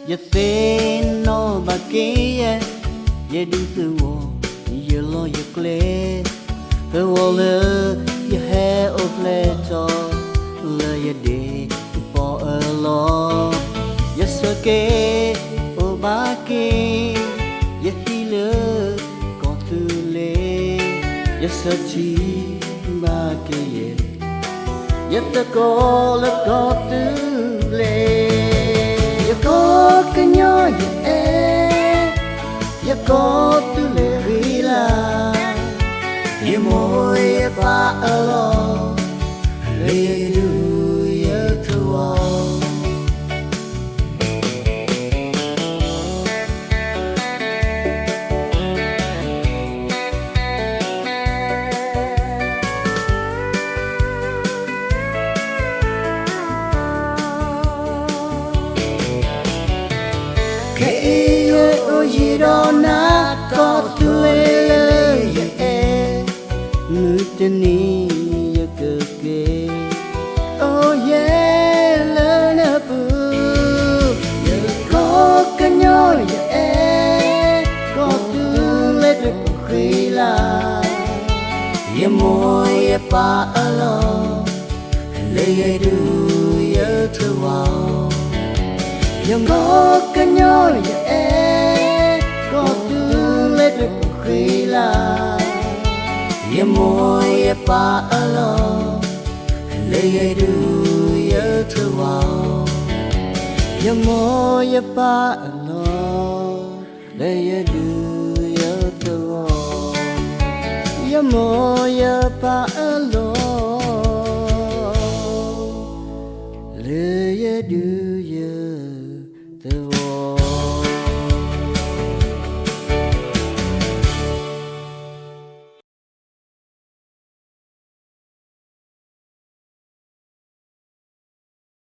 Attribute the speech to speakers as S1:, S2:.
S1: You say no bakia you do the war you lo you clear the wall you hair of letter le you day for a long yes okay oh baki you healer got to lay yes chi baki yet the call got to lay có cái nhớ ya có tu le rila ya môi ba alo le du ya thua Girona có tuổi nữ tên ni ya cơ kê oh yeah lớn ở bự có cái nhói có tuổi lên được khi là ya môi ya pa alo lấy du ya thưa vào ya có cái nhói có tư lên được khi là ya môi ya pa alo lấy du ya thưa vào ya môi ya pa alo lấy du ya thưa vào ya môi ya pa alo lấy du ya